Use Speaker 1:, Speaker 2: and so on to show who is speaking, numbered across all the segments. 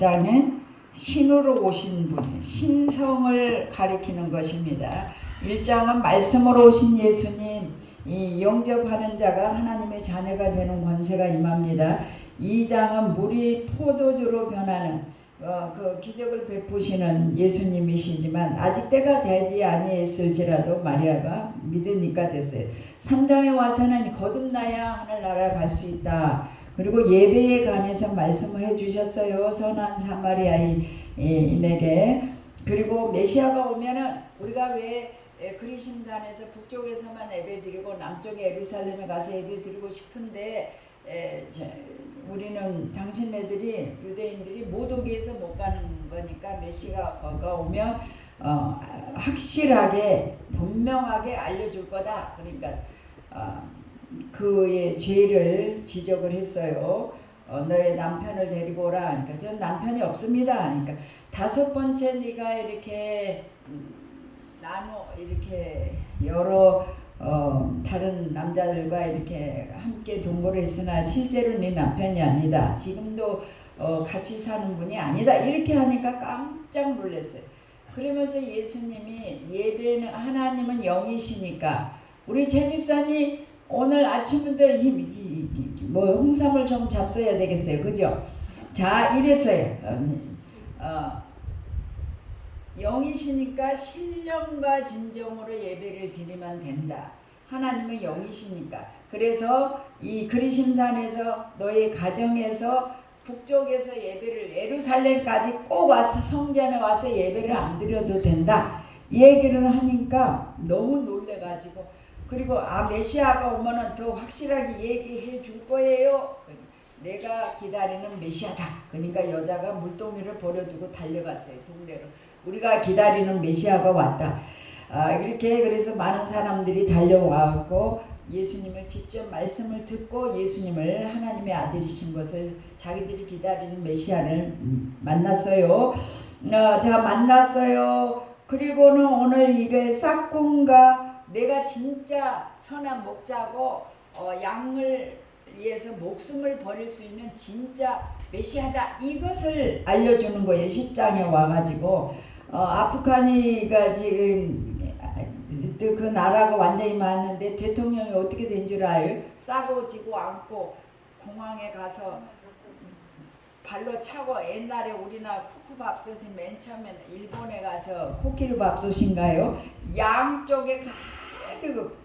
Speaker 1: 땅에 신으로 오신 분, 신성을 가리키는 것입니다. 1장은 말씀으로 오신 예수님, 이 영접하는 자가 하나님의 자녀가 되는 권세가 임합니다. 2장은 물이 포도주로 변하는 그 기적을 베푸시는 예수님이시지만 아직 때가 되지 아니했을지라도 마리아가 믿으니까 됐어요. 3장에 와서는 거듭나야 하늘나라를 갈 수 있다. 그리고 예배에 관해서 말씀을 해주셨어요. 선한 사마리아인에게. 그리고 메시아가 오면은 우리가 왜 그리심산에서 북쪽에서만 예배드리고 남쪽에 예루살렘에 가서 예배드리고 싶은데 우리는 당신네들이 유대인들이 못 오게 해서 못 가는 거니까 메시아가 오면 확실하게 분명하게 알려줄 거다. 그러니까 그의 죄를 지적을 했어요. 너의 남편을 데리고 오라. 그러니까 전 남편이 없습니다. 그러니까 5번째 네가 이렇게 이렇게 여러 다른 남자들과 이렇게 함께 동거를 했으나 실제로 네 남편이 아니다. 지금도 같이 사는 분이 아니다. 이렇게 하니까 깜짝 놀랐어요. 그러면서 예수님이 예배는 하나님은 영이시니까 우리 최집사님 오늘 아침부터 홍삼을 좀 잡숴야 되겠어요. 그죠? 자, 이랬어요. 영이시니까 신령과 진정으로 예배를 드리면 된다. 하나님은 영이시니까. 그래서 이 그리심산에서 너의 가정에서 북쪽에서 예배를 예루살렘까지 꼭 와서 성전에 와서 예배를 안 드려도 된다. 이 얘기를 하니까 너무 놀래가지고 그리고 메시아가 오면은 더 확실하게 얘기해 줄 거예요. 내가 기다리는 메시아다. 그러니까 여자가 물동이를 버려두고 달려갔어요. 동네로. 우리가 기다리는 메시아가 왔다. 이렇게 그래서 많은 사람들이 달려와갖고 예수님을 직접 말씀을 듣고 예수님을 하나님의 아들이신 것을 자기들이 기다리는 메시아를 만났어요. 자, 만났어요. 그리고는 오늘 이게 싹군과 내가 진짜 선한 목자고 양을 위해서 목숨을 버릴 수 있는 진짜 메시아다. 이것을 알려주는 거예요. 10장에 와가지고 아프가니가 지금 그 나라가 완전히 많은데 대통령이 어떻게 된 줄 알아요? 싸고 지고 앉고 공항에 가서 발로 차고 옛날에 우리나라 쿠쿠밥솥이 맨 처음에 일본에 가서 코끼리밥솥인가요? 양쪽에 가득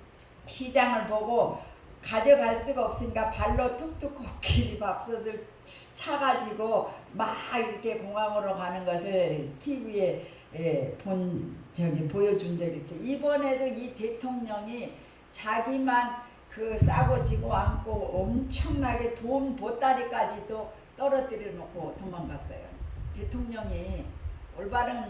Speaker 1: 시장을 보고 가져갈 수가 없으니까 발로 툭툭 코끼리밥솥을 차가지고 막 이렇게 공항으로 가는 것을 TV에 보여준 적이 있어요. 이번에도 이 대통령이 자기만 그 싸고 지고 앉고 엄청나게 돈 보따리까지도 떨어뜨려 놓고 도망갔어요. 대통령이 올바른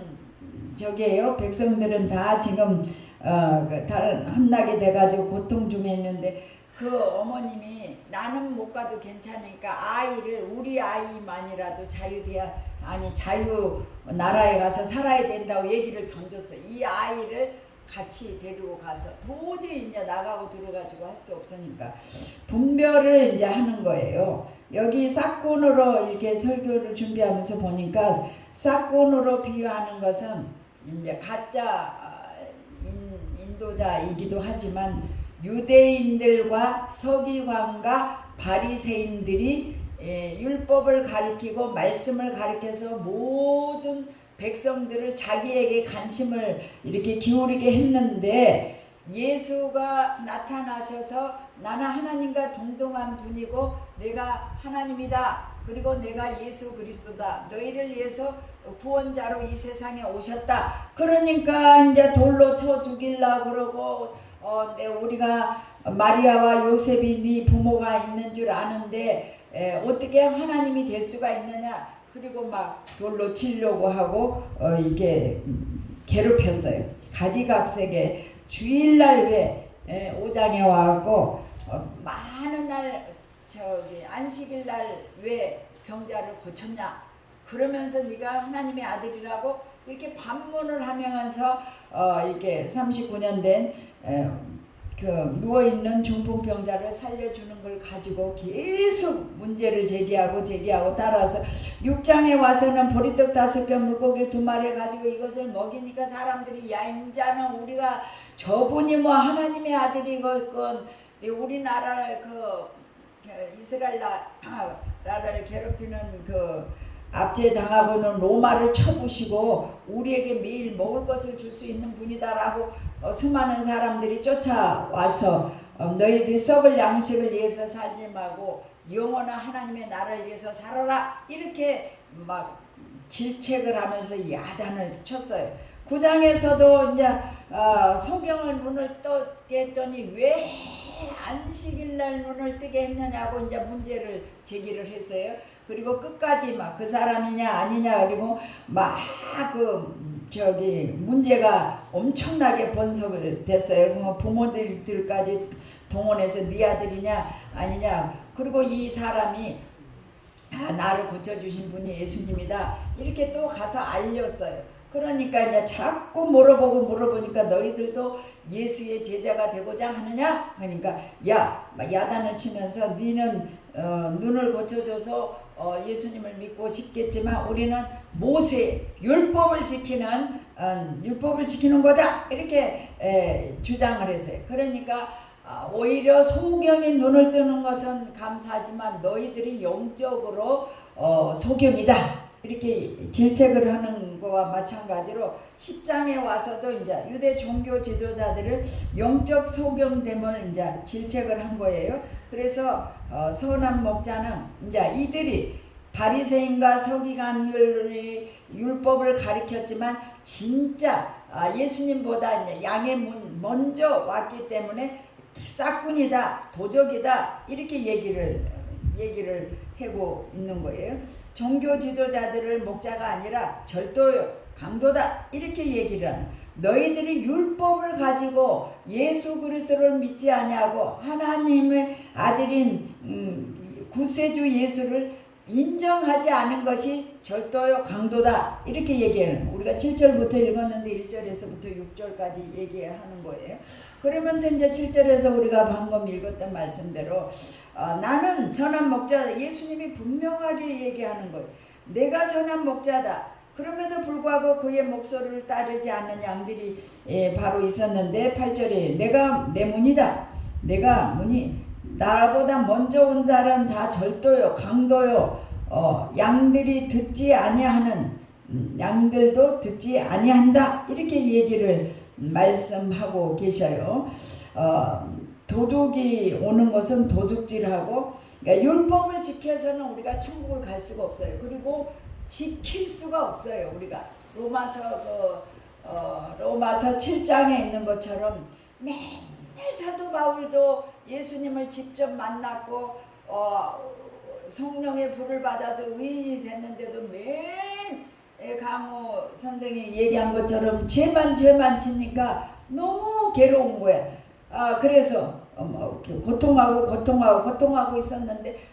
Speaker 1: 저기에요. 백성들은 다 지금 다른 함락이 돼가지고 고통 중에 있는데 그 어머님이 나는 못 가도 괜찮으니까 우리 아이만이라도 자유 나라에 가서 살아야 된다고 얘기를 던졌어요. 이 아이를 같이 데리고 가서 도저히 이제 나가고 들어가지고 할 수 없으니까 분별을 이제 하는 거예요. 여기 싹군으로 이렇게 설교를 준비하면서 보니까 싹군으로 비유하는 것은 이제 가짜 인도자이기도 하지만 유대인들과 서기관과 바리새인들이 율법을 가리키고 말씀을 가리켜서 모든 백성들을 자기에게 관심을 이렇게 기울이게 했는데 예수가 나타나셔서 나는 하나님과 동등한 분이고 내가 하나님이다. 그리고 내가 예수 그리스도다. 너희를 위해서 구원자로 이 세상에 오셨다. 그러니까 이제 돌로 쳐 죽이려고 그러고 우리가 마리아와 요셉이 네 부모가 있는 줄 아는데 어떻게 하나님이 될 수가 있느냐. 그리고 막 돌로 치려고 하고 이게 괴롭혔어요. 가지각색에 주일날 왜 5장에 와갖고 많은 날 안식일날 왜 병자를 고쳤냐. 그러면서 네가 하나님의 아들이라고 이렇게 반문을 하면서 이게 39년 된 그 누워있는 중풍병자를 살려주는 걸 가지고 계속 문제를 제기하고 따라서 6장에 와서는 보리떡 5개 물고기 2마리를 가지고 이것을 먹이니까 사람들이 야 인자는 우리가 저분이 뭐 하나님의 아들이건 우리나라를 이스라엘 나라를 괴롭히는 압제당하고는 로마를 쳐부시고 우리에게 매일 먹을 것을 줄 수 있는 분이다라고 수많은 사람들이 쫓아와서 너희들이 썩을 양식을 위해서 살지 말고 영원한 하나님의 나라를 위해서 살아라 이렇게 막 질책을 하면서 야단을 쳤어요. 9장에서도 이제 소경을 눈을 뜨게 했더니 왜 안식일날 눈을 뜨게 했느냐고 이제 문제를 제기를 했어요. 그리고 끝까지 막 그 사람이냐 아니냐 그리고 막 문제가 엄청나게 번석을 됐어요. 부모들까지 동원해서 네 아들이냐 아니냐 그리고 이 사람이 나를 고쳐주신 분이 예수님이다 이렇게 또 가서 알렸어요. 그러니까 이제 자꾸 물어보니까 너희들도 예수의 제자가 되고자 하느냐? 그러니까 야단을 치면서 너는 눈을 고쳐줘서 예수님을 믿고 싶겠지만 우리는 모세 율법을 지키는 거다 이렇게 주장을 했어요. 그러니까 오히려 소경이 눈을 뜨는 것은 감사하지만 너희들이 영적으로 소경이다 이렇게 질책을 하는 거와 마찬가지로 10장에 와서도 이제 유대 종교 지도자들을 영적 소경됨을 이제 질책을 한 거예요. 그래서 선한 목자는 이제 이들이 바리새인과 서기관들이 율법을 가르쳤지만 진짜 예수님보다 이제 양의 문 먼저 왔기 때문에 싹군이다, 도적이다 이렇게 얘기를 하고 있는 거예요. 종교 지도자들을 목자가 아니라 절도요, 강도다 이렇게 얘기를 하는. 너희들이 율법을 가지고 예수 그리스도를 믿지 아니하고 하나님의 아들인 구세주 예수를 인정하지 않은 것이 절도요 강도다 이렇게 얘기해요. 우리가 7절부터 읽었는데 1절에서부터 6절까지 얘기하는 거예요. 그러면서 이제 7절에서 우리가 방금 읽었던 말씀대로 나는 선한 목자다. 예수님이 분명하게 얘기하는 거예요. 내가 선한 목자다. 그럼에도 불구하고 그의 목소리를 따르지 않는 양들이 바로 있었는데 8절에 내가 내 문이다. 내가 문이 나보다 먼저 온 자는 다 절도요 강도요 양들이 듣지 아니하는 양들도 듣지 아니한다 이렇게 얘기를 말씀하고 계셔요. 도둑이 오는 것은 도둑질하고 그러니까 율법을 지켜서는 우리가 천국을 갈 수가 없어요. 그리고 지킬 수가 없어요. 우리가 로마서 7장에 있는 것처럼 맨날 사도 바울도 예수님을 직접 만났고 성령의 불을 받아서 의인이 됐는데도 매일 강호 선생이 얘기한 것처럼 죄만 지니까 너무 괴로운 거야. 그래서 고통하고 있었는데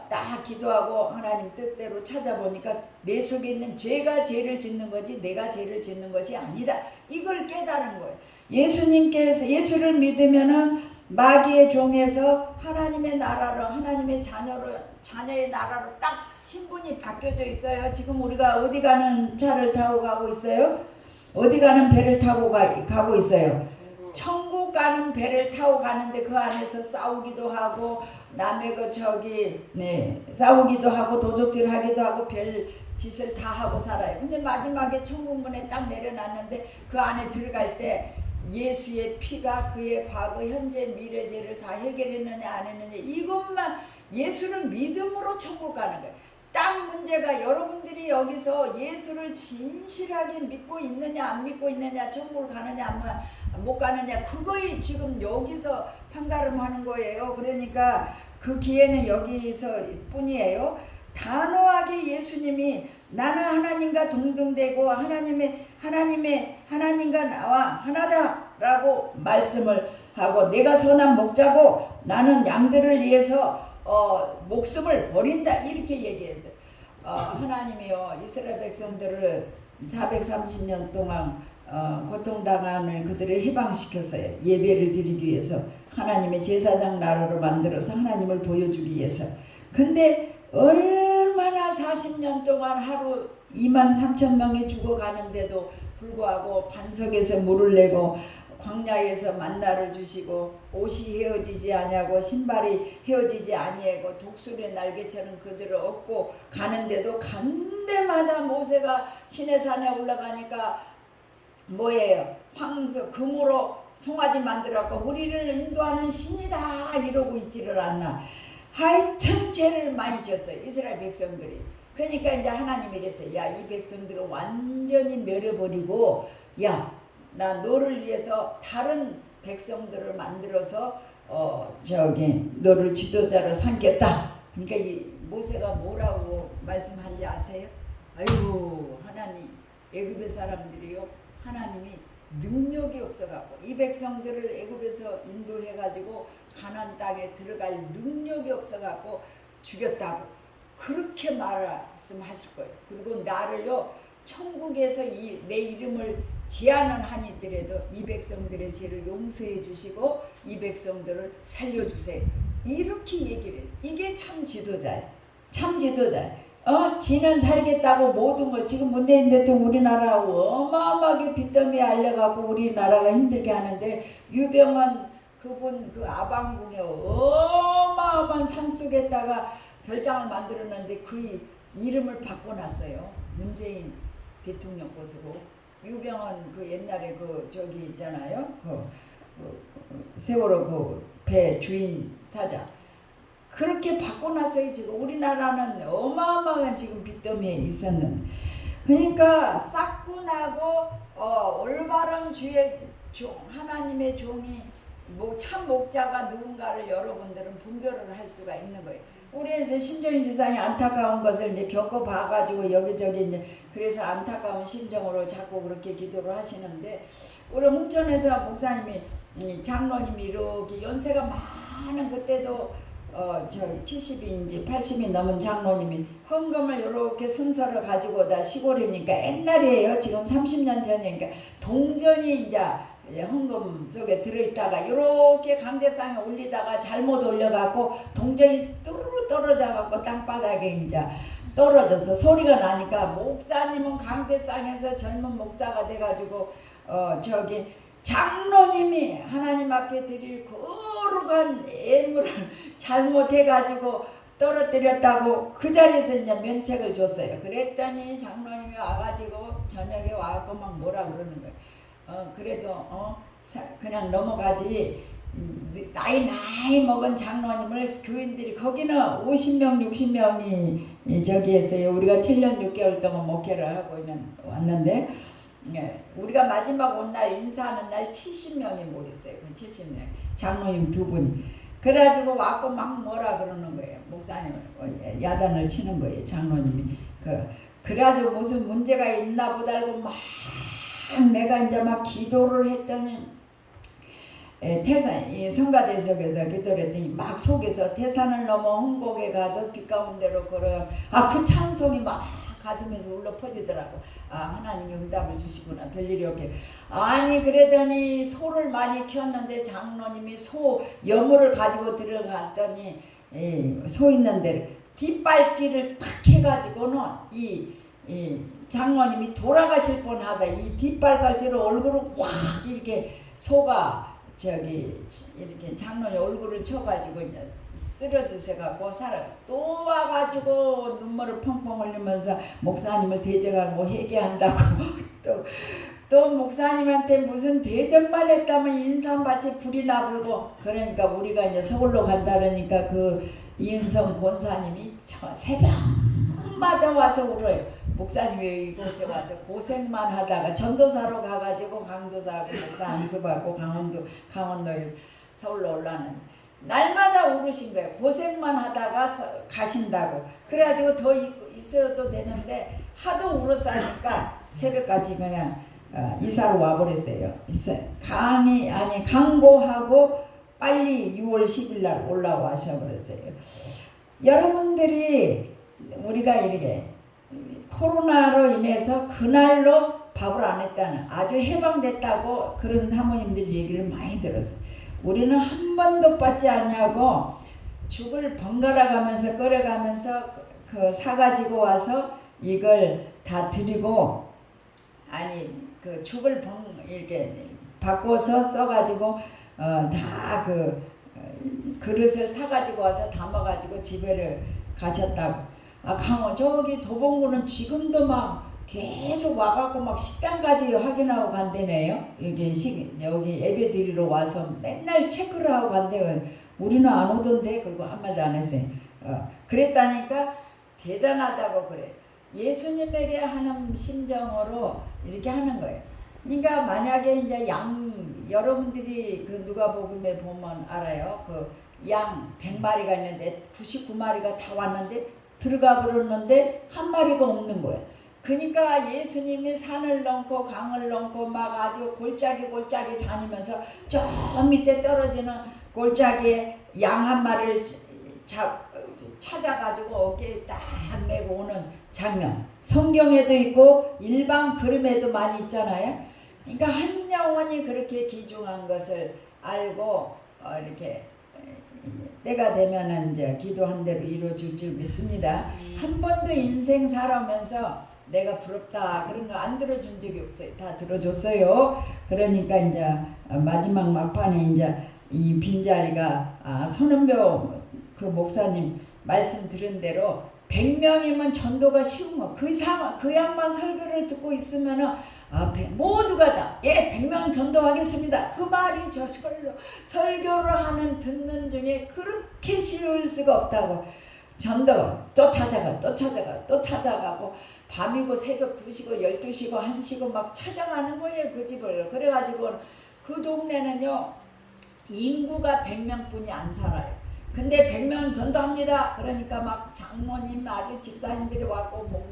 Speaker 1: 딱 기도하고 하나님 뜻대로 찾아보니까 내 속에 있는 죄가 죄를 짓는 거지 내가 죄를 짓는 것이 아니다. 이걸 깨달은 거예요. 예수를 믿으면은 마귀의 종에서 하나님의 나라로 하나님의 자녀의 나라로 딱 신분이 바뀌어져 있어요. 지금 우리가 어디 가는 차를 타고 가고 있어요? 어디 가는 배를 타고 가고 있어요? 천국 가는 배를 타고 가는데 그 안에서 싸우기도 하고 남의 싸우기도 하고 도적질하기도 하고 별 짓을 다 하고 살아요. 근데 마지막에 천국문에 딱 내려놨는데 그 안에 들어갈 때 예수의 피가 그의 과거, 현재, 미래 죄를 다 해결했느냐 안 했느냐 이것만 예수를 믿음으로 천국 가는 거예요. 딱 문제가 여러분들이 여기서 예수를 진실하게 믿고 있느냐 안 믿고 있느냐 천국을 가느냐 못 가느냐 그거에 지금 여기서 판가름하는 거예요. 그러니까 그 기회는 여기서 뿐이에요. 단호하게 예수님이 나는 하나님과 동등되고 하나님과 나와 하나다라고 말씀을 하고 내가 선한 목자고 나는 양들을 위해서 목숨을 버린다 이렇게 얘기했어요. 하나님이요 이스라엘 백성들을 430년 동안 고통당하는 그들을 해방시켰어요. 예배를 드리기 위해서 하나님의 제사장 나라로 만들어서 하나님을 보여주기 위해서. 근데 얼마나 40년 동안 하루 23,000명이 죽어가는데도 불구하고 반석에서 물을 내고 광야에서 만나를 주시고 옷이 헤어지지 아니하고 신발이 헤어지지 아니하고 독수리의 날개처럼 그들을 얻고 가는데도 간데마다 모세가 시내산에 올라가니까 뭐예요? 황소 금으로 송아지 만들었고 우리를 인도하는 신이다 이러고 있지를 않나. 하여튼 죄를 많이 졌어요 이스라엘 백성들이. 그러니까 이제 하나님이 이랬어요. 야, 이 백성들을 완전히 멸해버리고 야, 나 너를 위해서 다른 백성들을 만들어서 너를 지도자로 삼겠다. 그러니까 이 모세가 뭐라고 말씀한지 아세요? 아이고 하나님, 애굽의 사람들이요, 하나님이 능력이 없어갖고 이 백성들을 애굽에서 인도해가지고 가나안 땅에 들어갈 능력이 없어갖고 죽였다고 그렇게 말씀하실 거예요. 그리고 나를요 천국에서 내 이름을 제한은 하니더라도 이 백성들의 죄를 용서해 주시고 이 백성들을 살려주세요. 이렇게 얘기를 해요. 이게 참 지도자예요. 참 지도자예요. 지는 살겠다고 모든 걸 지금 문재인 대통령 우리나라 어마어마하게 빚더미에 알려갖고 우리나라가 힘들게 하는데 유병헌 그분 그 아방궁에 어마어마한 산속에다가 별장을 만들었는데 그 이름을 바꿔놨어요. 문재인 대통령 곳으로. 유병헌 그 옛날에 그 저기 있잖아요. 세월호 그 배 주인 사장. 그렇게 바꿔놨어요. 지금 우리나라는 어마어마한 지금 빚더미에 있었는. 그러니까 싹군하고 올바른 주의 하나님의 종이 참 목자가 누군가를 여러분들은 분별을 할 수가 있는 거예요. 우리에서 신정인 지사님 안타까운 것을 이제 겪어봐가지고 여기저기 이제 그래서 안타까운 심정으로 자꾸 그렇게 기도를 하시는데 우리 홍천에서 목사님이 장로님이 이렇게 연세가 많은 그때도 70인지 80이 넘은 장로님이 헌금을 이렇게 순서를 가지고 다 시골이니까 옛날이에요. 지금 30년 전이니까 동전이 이제 헌금 속에 들어있다가 이렇게 강대상에 올리다가 잘못 올려갖고 동전이 뚜루루 떨어져갖고 땅바닥에 이제 떨어져서 소리가 나니까 목사님은 강대상에서 젊은 목사가 돼가지고 장로님이 하나님 앞에 드릴 거룩한 예물을 잘못해가지고 떨어뜨렸다고 그 자리에서 이제 면책을 줬어요. 그랬더니 장로님이 와가지고 저녁에 와갖고 막 뭐라 그러는 거예요. 그래도 그냥 넘어가지. 나이 먹은 장로님을 교인들이 거기는 50명 60명이 저기 했어요. 우리가 7년 6개월 동안 목회를 하고 왔는데 우리가 마지막 온 날 인사하는 날 70명이 모였어요. 70명 장로님 두 분이. 그래가지고 와고 막 뭐라 그러는 거예요. 목사님을 야단을 치는 거예요. 장로님이. 그래가지고 무슨 문제가 있나 보다 알고 막 내가 이제 막 기도를 했더니 이 성가대석에서 기도를 했더니 막 속에서 태산을 넘어 홍곡에 가도 빛 가운데로 걸어요. 그 찬송이 막 가슴에서 울려 퍼지더라고. 하나님이 응답을 주시구나. 별일이 없게. 아니 그러더니 소를 많이 키웠는데 장로님이 소 여물을 가지고 들어갔더니 소 있는 데를 뒷발질을 탁 해가지고는 이 장로님이 돌아가실 뻔하다. 이 뒷발갈질을 얼굴을 확 이렇게 소가 이렇게 장로님 얼굴을 쳐가지고 이제 쓰러지셔갖고 또 와가지고 눈물을 펑펑 흘리면서 목사님을 대적하고 회개한다고 또 목사님한테 무슨 대적만 했다면 인삼밭에 불이 나불고 그러니까 우리가 이제 서울로 간다 그러니까 그 이은성 권사님이 새벽마다 와서 울어요. 목사님이 이곳에 와서 고생만 하다가 전도사로 가가지고 강도사하고 목사 안수받고 강원도에서 서울로 올라는 날마다 울으신 거예요. 고생만 하다가 가신다고. 그래가지고 더 있어도 되는데 하도 울었으니까 새벽까지 그냥 이사로 와버렸어요. 강고하고 빨리 6월 10일 날 올라와셔버렸어요. 여러분들이 우리가 이렇게 코로나로 인해서 그날로 밥을 안 했다는 아주 해방됐다고 그런 사모님들 얘기를 많이 들었어요. 우리는 한 번도 빠지 않냐고 죽을 번갈아 가면서 끓여가면서 그 사가지고 와서 이걸 다 드리고 아니 그 죽을 이렇게 바꿔서 써가지고 다 그 그릇을 사가지고 와서 담아가지고 집에를 가셨다고. 저기 도봉구는 지금도 막 계속 와갖고 막 식당까지 확인하고 간대네요. 여기 예배 드리러 와서 맨날 체크를 하고 간대요. 우리는 안 오던데 그리고 한마디 안 했어요. 그랬다니까 대단하다고 그래. 예수님에게 하는 심정으로 이렇게 하는 거예요. 그러니까 만약에 이제 여러분들이 그 누가복음에 보면 알아요. 그 양 100마리가 있는데 99마리가 다 왔는데 들어가 버렸는데 한 마리가 없는 거예요. 그러니까 예수님이 산을 넘고 강을 넘고 막 아주 골짜기 다니면서 저 밑에 떨어지는 골짜기에 양 한 마리를 찾아가지고 어깨에 딱 메고 오는 장면 성경에도 있고 일반 그림에도 많이 있잖아요. 그러니까 한 영혼이 그렇게 귀중한 것을 알고 이렇게 때가 되면은 이제 기도한 대로 이루어질 줄 믿습니다. 한 번도 인생 살아오면서 내가 부럽다 그런 거 안 들어준 적이 없어요. 다 들어줬어요. 그러니까 이제 마지막 막판에 이제 이 빈자리가 손은표 그 목사님 말씀 들은 대로 100명이면 전도가 쉬운 거. 그 양반 설교를 듣고 있으면은 모두가 다 100명 전도하겠습니다. 그 말이 저 설교를 하는 듣는 중에 그렇게 쉬울 수가 없다고. 전도 또 찾아가고 밤이고 새벽 2시고 12시고 1시고 막 찾아가는 거예요. 그 집을. 그래가지고 그 동네는요 인구가 100명뿐이 안 살아요. 근데 100명 전도합니다. 그러니까 막 장모님 아주 집사님들이 왔고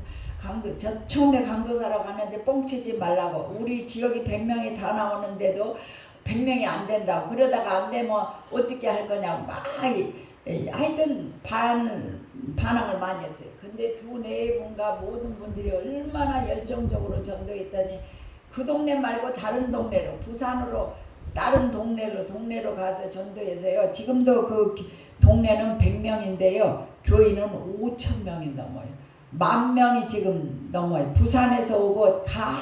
Speaker 1: 처음에 강도사라고 하는데 뻥치지 말라고. 우리 지역이 100명이 다 나오는데도 100명이 안 된다고. 그러다가 안 되면 어떻게 할 거냐고 막 하여튼 반항을 많이 했어요. 근데 2-4분가 모든 분들이 얼마나 열정적으로 전도했더니 그 동네 말고 다른 동네로 부산으로 다른 동네로 가서 전도해서요. 지금도 그 동네는 100명인데요. 교인은 5,000명이 넘어요. 10,000명이 지금 넘어요. 부산에서 오고 각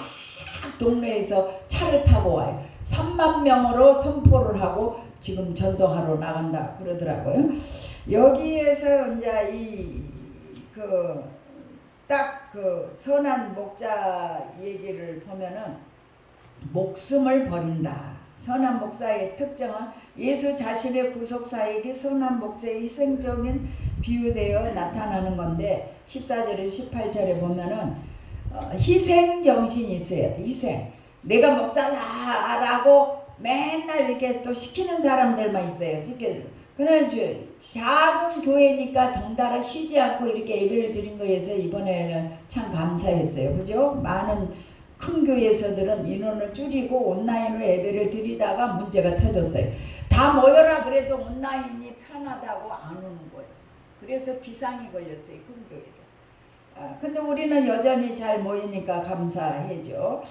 Speaker 1: 동네에서 차를 타고 와요. 30,000명으로 선포를 하고 지금 전도하러 나간다 그러더라고요. 여기에서 이제 딱 그 선한 목자 얘기를 보면은 목숨을 버린다. 선한 목사의 특징은 예수 자신의 구속사에게 선한 목자의 희생적인 비유되어 나타나는 건데 14절에 18절에 보면은 희생 정신이 있어야 돼. 희생. 내가 목사다라고 맨날 이렇게 또 시키는 사람들만 있어요. 그러나 작은 교회니까 덩달아 쉬지 않고 이렇게 예배를 드린 거에서 이번에는 참 감사했어요. 그죠? 많은 큰 교회에서들은 인원을 줄이고 온라인으로 예배를 드리다가 문제가 터졌어요. 다 모여라 그래도 온라인이 편하다고 안 오는 거예요. 그래서 비상이 걸렸어요. 큰 교회를. 근데 우리는 여전히 잘 모이니까 감사해죠.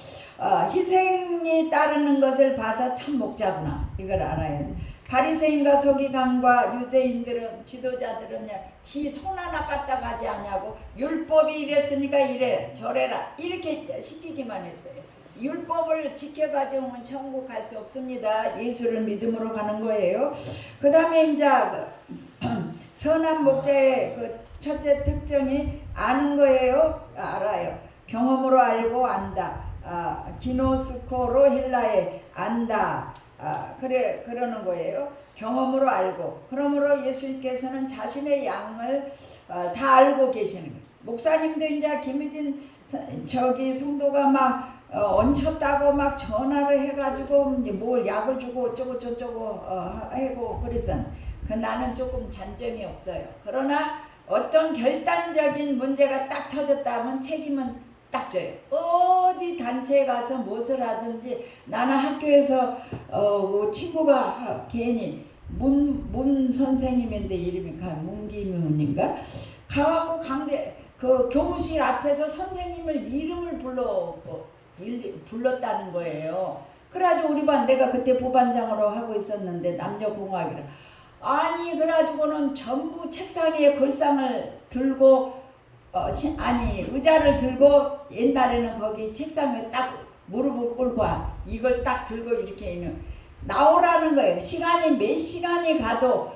Speaker 1: 희생이 따르는 것을 봐서 참 목자구나. 이걸 알아야 돼. 바리새인과 서기관과 유대인들은 지도자들은 지 손 하나 까딱 하지 않냐고 율법이 이랬으니까 이래 저래라 이렇게 시키기만 했어요. 율법을 지켜가지고는 천국 갈 수 없습니다. 예수를 믿음으로 가는 거예요. 그 다음에 이제 선한 목자의 그 첫째 특징이 아는 거예요. 알아요. 경험으로 알고 안다. 기노스코로 헬라에 안다. 그러는 거예요. 경험으로 알고. 그러므로 예수님께서는 자신의 양을 다 알고 계시는 거예요. 목사님도 이제 김유진 성도가 막 얹혔다고 막 전화를 해가지고 이제 뭘 약을 주고 어쩌고 저쩌고 하고 그랬어. 나는 조금 잔정이 없어요. 그러나 어떤 결단적인 문제가 딱 터졌다면 책임은 딱 져요. 어디 단체에 가서 무엇을 하든지 나는 학교에서 친구가 괜히 문 선생님인데 이름이 문기문인가 가갖고 그 교무실 앞에서 선생님을 이름을 불러 불렀다는 거예요. 그래가지고 우리 반 내가 그때 부반장으로 하고 있었는데 남녀공학이라 아니 그래가지고는 전부 책상 위에 글상을 들고 의자를 들고 옛날에는 거기 책상 위에 딱 무릎을 꿇고 이걸 딱 들고 이렇게 나오라는 거예요. 시간이 몇 시간이 가도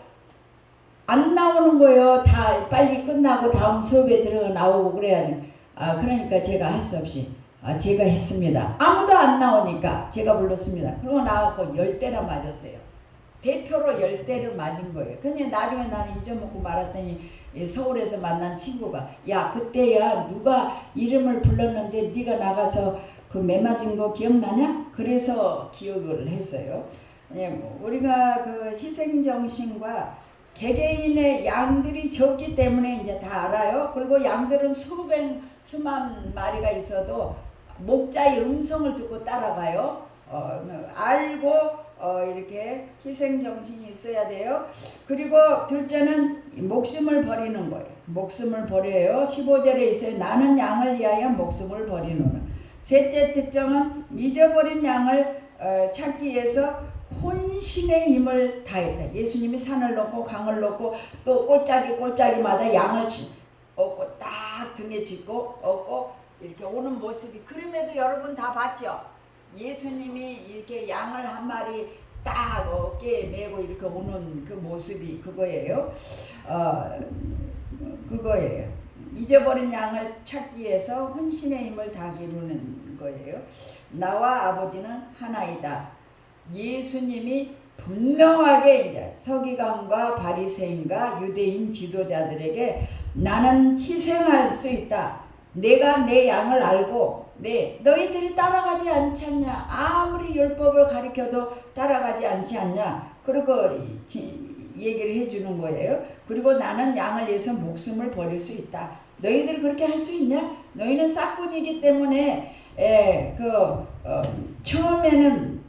Speaker 1: 안 나오는 거예요. 다 빨리 끝나고 다음 수업에 들어가 나오고 그래야 돼. 그러니까 제가 할 수 없이 제가 했습니다. 아무도 안 나오니까 제가 불렀습니다. 그러고 나와서 10대나 맞았어요. 대표로 10대를 맞은 거예요. 그냥 나중에 나는 잊어먹고 말았더니 서울에서 만난 친구가 야 그때야 누가 이름을 불렀는데 네가 나가서 그 매 맞은 거 기억나냐? 그래서 기억을 했어요. 우리가 그 희생정신과 개개인의 양들이 적기 때문에 이제 다 알아요. 그리고 양들은 수만 마리가 있어도 목자의 음성을 듣고 따라가요. 알고 이렇게 희생정신이 있어야 돼요. 그리고 둘째는 목숨을 버리는 거예요. 목숨을 버려요. 15절에 있어요. 나는 양을 위하여 목숨을 버리노라. 셋째 특징은 잊어버린 양을 찾기 위해서 혼신의 힘을 다했다. 예수님이 산을 넘고 강을 넘고 또 꼴짜기마다 양을 얻고 딱 등에 짚고 얻고 이렇게 오는 모습이 그럼에도 여러분 다 봤죠? 예수님이 이렇게 양을 한 마리 딱 어깨에 메고 이렇게 오는 그 모습이 그거예요. 그거예요. 잊어버린 양을 찾기 위해서 혼신의 힘을 다 기르는 거예요. 나와 아버지는 하나이다. 예수님이 분명하게 이제 서기관과 바리새인과 유대인 지도자들에게 나는 희생할 수 있다. 내가 내 양을 알고 너희들이 따라가지 않지 않냐. 아무리 율법을 가르쳐도 따라가지 않지 않냐. 그리고 얘기를 해주는 거예요. 그리고 나는 양을 위해서 목숨을 버릴 수 있다. 너희들 그렇게 할 수 있냐? 너희는 싹군이기 때문에 처음에는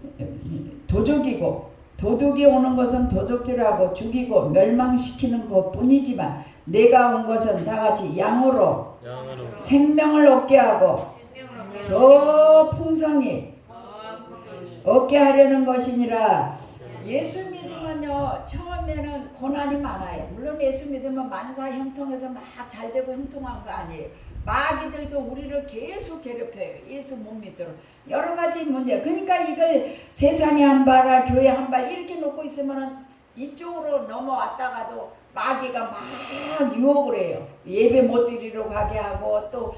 Speaker 1: 도적이고 도둑이 오는 것은 도둑질하고 죽이고 멸망시키는 것뿐이지만 내가 온 것은 다같이 양으로 생명을 얻게 하고 더 풍성히 얻게 하려는 것이니라. 예수 믿으면요 처음에는 고난이 많아요. 물론 예수 믿으면 만사 형통해서 막 잘되고 형통한 거 아니에요. 마귀들도 우리를 계속 괴롭혀요. 예수 못 믿도록 여러 가지 문제. 그러니까 이걸 세상에 한 발, 교회 한 발 이렇게 놓고 있으면은 이쪽으로 넘어왔다가도 마귀가 막 유혹을 해요. 예배 못 드리러 가게 하고 또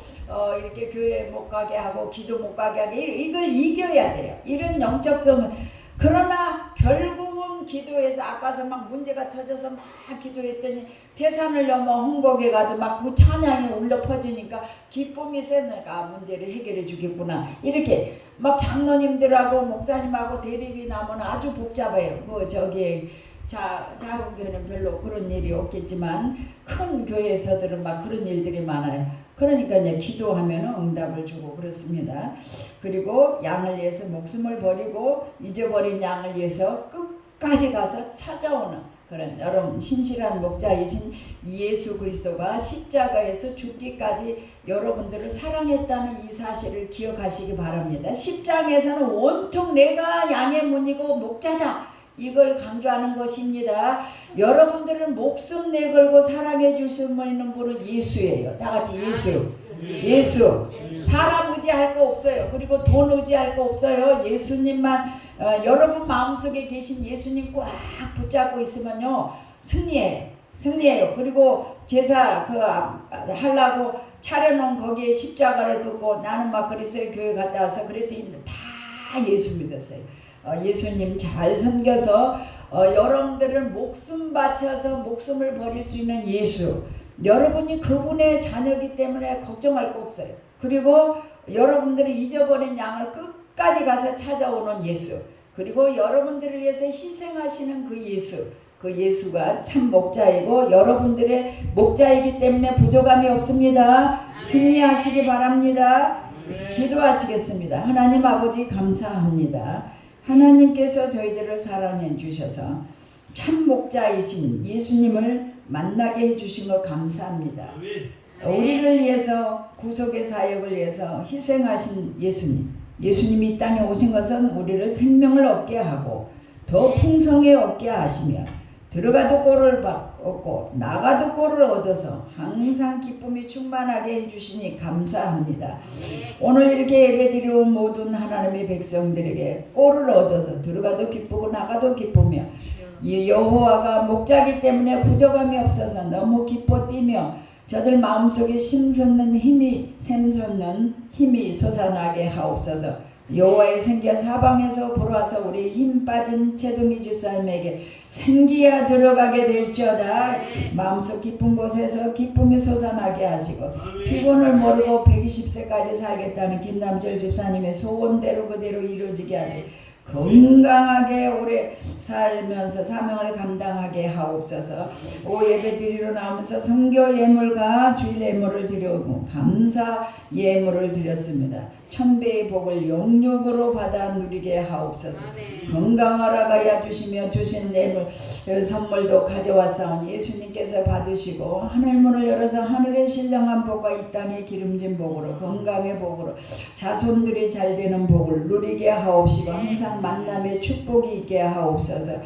Speaker 1: 이렇게 교회 못 가게 하고 기도 못 가게 하게 이걸 이겨야 돼요. 이런 영적성은. 그러나 결국은 기도해서 아까서 막 문제가 터져서 막 기도했더니 태산을 넘어 홍곡에 가도 막 그 찬양이 울려 퍼지니까 기쁨이 세니까 문제를 해결해 주겠구나. 이렇게 막 장로님들하고 목사님하고 대립이 나면 아주 복잡해요. 작은 교회는 별로 그런 일이 없겠지만 큰 교회에서들은 막 그런 일들이 많아요. 그러니까 이제 기도하면 응답을 주고 그렇습니다. 그리고 양을 위해서 목숨을 버리고 잊어버린 양을 위해서 끝까지 가서 찾아오는 그런 여러분 신실한 목자이신 예수 그리스도가 십자가에서 죽기까지 여러분들을 사랑했다는 이 사실을 기억하시기 바랍니다. 10장에서는 온통 내가 양의 문이고 목자다. 이걸 강조하는 것입니다. 여러분들은 목숨 내걸고 사랑해 줄 수 있는 분은 예수예요. 다 같이 예수. 사람 의지할 거 없어요. 그리고 돈 의지할 거 없어요. 예수님만 여러분 마음속에 계신 예수님 꽉 붙잡고 있으면요 승리해요. 그리고 제사 하려고 차려놓은 거기에 십자가를 긋고 나는 막 그리스도의 교회 갔다 와서 그랬더니 다 예수 믿었어요. 예수님 잘 섬겨서 여러분들은 목숨 바쳐서 목숨을 버릴 수 있는 예수. 여러분이 그분의 자녀이기 때문에 걱정할 거 없어요. 그리고 여러분들이 잊어버린 양을 끝까지 가서 찾아오는 예수. 그리고 여러분들을 위해서 희생하시는 그 예수. 그 예수가 참 목자이고 여러분들의 목자이기 때문에 부족함이 없습니다. 승리하시기 바랍니다. 기도하시겠습니다. 하나님 아버지 감사합니다. 하나님께서 저희들을 사랑해 주셔서 참 목자이신 예수님을 만나게 해주신 것 감사합니다. 우리를 위해서 구속의 사역을 위해서 희생하신 예수님이 이 땅에 오신 것은 우리를 생명을 얻게 하고 더 풍성히 얻게 하시며 들어가도 꼴을 얻고 나가도 꼴을 얻어서 항상 기쁨이 충만하게 해주시니 감사합니다. 오늘 이렇게 예배드리러 온 모든 하나님의 백성들에게 꼴을 얻어서 들어가도 기쁘고 나가도 기쁘며 이 여호와가 목자기 때문에 부족함이 없어서 너무 기뻐 뛰며 저들 마음속에 샘솟는 힘이 솟아나게 하옵소서. 여호와의 생기가 사방에서 불어와서 우리 힘 빠진 최동희 집사님에게 생기가 들어가게 될지어다. 마음속 깊은 곳에서 기쁨이 솟아나게 하시고 피곤을 모르고 120세까지 살겠다는 김남철 집사님의 소원대로 그대로 이루어지게 하되 건강하게 오래 살면서 사명을 감당하게 하옵소서. 오 예배 드리러 나오면서 선교 예물과 주일 예물을 드려오고 감사 예물을 드렸습니다. 천배의 복을 영육으로 받아 누리게 하옵소서. 건강하라고 하여 주시며 주신 예물 선물도 가져왔사오니 예수님께서 받으시고 하늘문을 열어서 하늘의 신령한 복과 이 땅의 기름진 복으로 건강의 복으로 자손들이 잘되는 복을 누리게 하옵시고 항상 만남의 축복이 있게 하옵소서.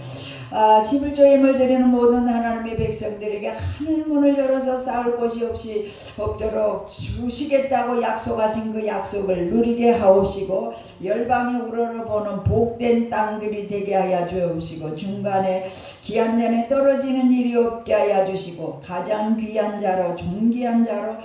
Speaker 1: 11조 예물 드리는 모든 하나님의 백성들에게 하늘문을 열어서 쌓을 곳이 없도록 주시겠다고 약속하신 그 약속을 누리게 하옵시고 열방이 우러러보는 복된 땅들이 되게 하여 주옵시고 중간에 귀한 전에 떨어지는 일이 없게 하여 주시고 가장 귀한 자로 존귀한 자로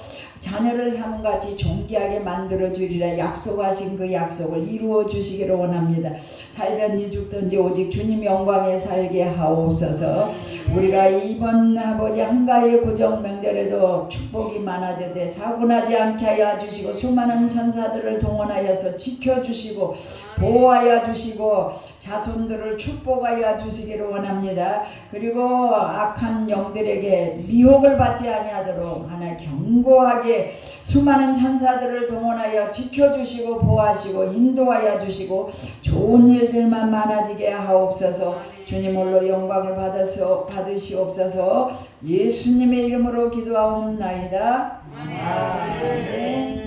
Speaker 1: 자녀를 삼은같이 존귀하게 만들어 주리라 약속하신 그 약속을 이루어 주시기를 원합니다. 살든지 죽든지 오직 주님 영광에 살게 하옵소서. 우리가 이번 아버지 한가위 구정 명절에도 축복이 많아져되 사고나지 않게 하여 주시고 수많은 천사들을 동원하여서 지켜주시고 보호하여 주시고 자손들을 축복하여 주시기를 원합니다. 그리고 악한 영들에게 미혹을 받지 아니하도록 하나 경고하게 수많은 천사들을 동원하여 지켜주시고 보호하시고 인도하여 주시고 좋은 일들만 많아지게 하옵소서. 주님 홀로 영광을 받으시옵소서. 예수님의 이름으로 기도하옵나이다. 아멘.